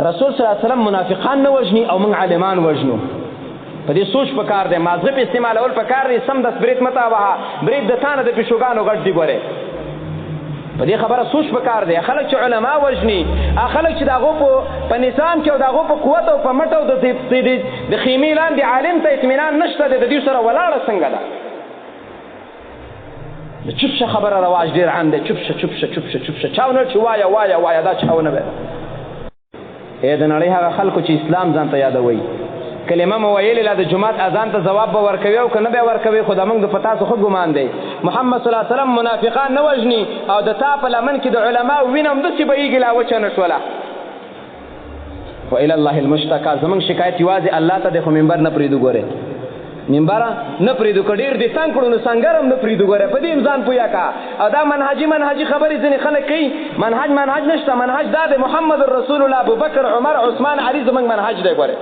رسول صلی الله علیه وسلم منافقان نه وژني او موږ عالمان وژنو. په دې سوچ پکار دی، مازغه په استعمالول پکار دی. سم دس برید متا وها برید د تانه د پښوګانو غټ دی ګوره. په دې خبره سوچ پکار دی. خلک چې علما وژني، خلک چې داغو په نظام کې او داغو په قوت او په مټ او د خیمې لاندې عالم ته اطمینان نشته، د دې سره ولاړه څنګه ده؟ د چوپشه خبره رواج ډیر عام دی. چوپشه چاونه چې وایا دا چاونه به د نړۍ هغه خلکو چې اسلام ځان ته یادوي، کلمه مو ویلې لا د جمعات اذان ته جواب به ورکوي او کنه به ورکوي، خو د موږ د پتاسو خو ګمان دی. محمد صلی الله علیه وسلم منافقان نه وژني او د تا په لمن کې د علما وینم داسې بهیږي لا وچه نه شوله. والى الله المشتکا. زمونږ شکایت یوازې الله ته دی، خو منبر نه پرېږدو. ګورې منبره نه پرېږدو، که ډېر دې تنګ کړو نو سنګر هم نه پرېږدو. ګوره په دې ځان پوهه کا. او دا منهجي خبرې ځینې خلک کوي. منهج نشته. منهج دا دی محمد رسول الله، ابوبکر، عمر، عثمان، علي زمونږ منهج دی. ګوره